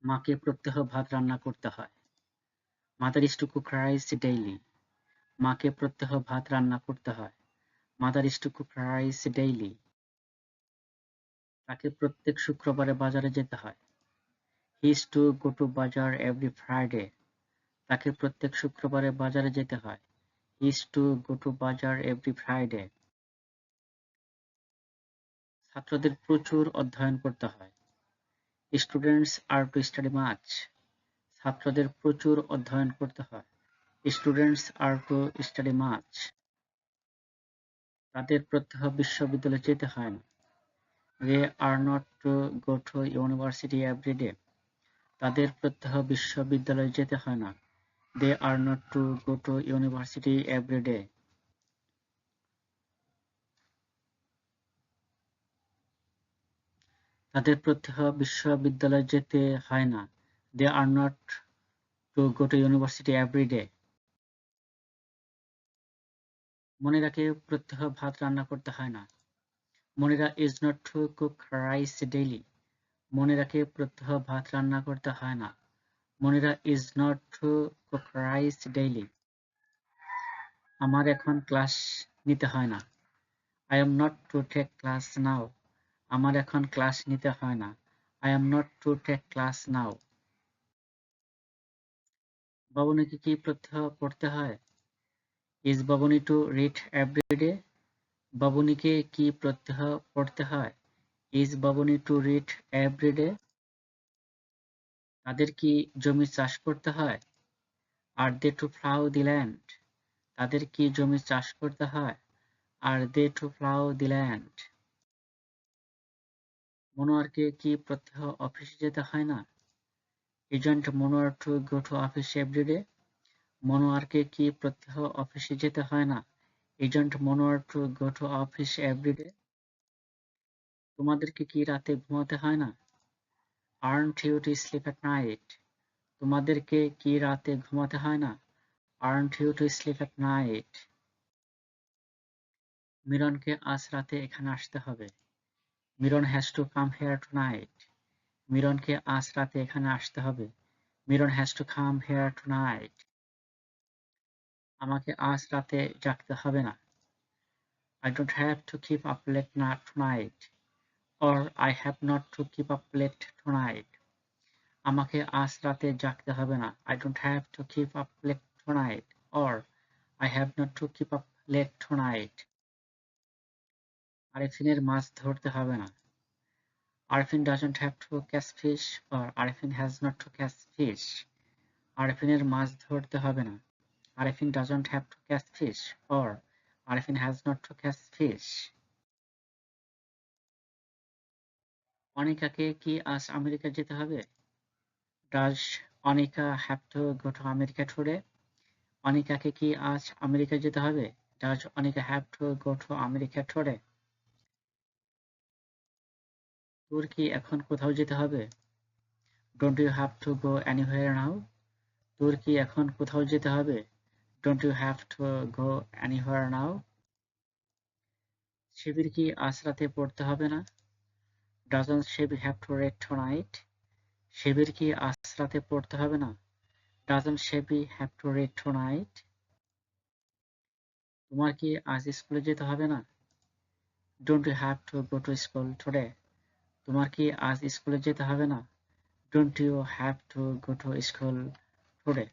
মাকে প্রত্যহ ভাত রান্না করতে হয়। Mother is to cook rice daily. মাকে প্রত্যহ ভাত রান্না করতে হয়। Mother is to cook rice daily. তাকে প্রত্যেক শুক্রবারে বাজারে যেতে হয়। He is to go to বাজার every Friday. তাকে প্রত্যেক শুক্রবারে বাজারে যেতে হয়। He is to go to বাজার every Friday. ছাত্রদের প্রচুর অধ্যয়ন করতে হয়। Students are to study much. ছাত্রদের প্রচুর অধ্যয়ন করতে হয়। Students are to study much. তাদের প্রত্যহ বিশ্ববিদ্যালয়ে যেতে হয় না। They are not to go to university every day. তাদের প্রত্যহ বিশ্ববিদ্যালয়ে যেতে হয় না। They are not to go to university every day. তাদের প্রত্যহ বিশ্ববিদ্যালয়ে যেতে হয় না। They are not to go to university every day. মনিরাকে প্রত্যহ ভাত রান্না করতে হয় না। Monira is not to cook rice daily. মনিরাকে প্রত্যহ ভাত রান্না করতে হয় না। Monira is not to cook rice daily. আমার এখন ক্লাস নিতে হয় না। I am not to take class now. আমার এখন ক্লাস নিতে হয় না। I am not to take class now. বাবুনিকে কি প্রত্যহ পড়তে হয়? Is বাবুনি to read every day? বাবুনিকে কি প্রত্যহ পড়তে হয়? Is বাবুনি to read every day? তাদের কি জমি চাষ করতে হয়? Are they to plow the land? তাদের কি জমি চাষ করতে হয়? Are they to plow the land? মনোয়ারকে কি প্রত্যহ অফিসে যেতে হয় না? Isn't Monowar to go to office every day? মনোয়ারকে কি প্রত্যহ অফিসে যেতে হয় না? Isn't Monowar to go to office every day? তোমাদেরকে কি রাতে ঘুমাতে হয় না? Aren't you to sleep at night? তোমাদেরকে কি রাতে ঘুমাতে হয় না? Aren't you to sleep at night? মিরনকে আজ রাতে এখানে আসতে হবে। Miran has to come here tonight. মিরনকে আজ রাতে এখানে আসতে হবে। Miran has to come here tonight. আমাকে আজ রাতে জাগতে হবে না। I don't have to keep up late tonight. Or I have not to keep up late tonight. আমাকে আজ রাতে জাগতে হবে না। I don't have to keep up late tonight. Or I have not to keep up late tonight. আরিফিনের মাছ ধরতে হবে না। Arifin doesn't have to catch fish, or Arifin has not to catch fish. আরিফিনের মাছ ধরতে হবে না। Arifin doesn't have to catch fish, or Arifin has not to catch fish. অনিকাকে কি আজ America যেতে হবে? Does Anika have to go to America today? অনিকাকে কি আজ America যেতে হবে? Does Anika have to go to America today? তোর কি এখন কোথাও যেতে হবে? Don't you have to go anywhere now? তোর কি এখন কোথাও যেতে হবে? Don't you have to go anywhere now? শিবির কি আজ রাতে পড়তে হবে না? Doesn't Shibi have to read tonight? শিবির কি আজ রাতে পড়তে হবে না? Doesn't Shibi have to read tonight? তোমার কি আজ স্কুলে যেতে হবে না? Don't you have to go to school today? তোমার কি আজ স্কুলে যেতে হবে না? Don't you have to go to school today?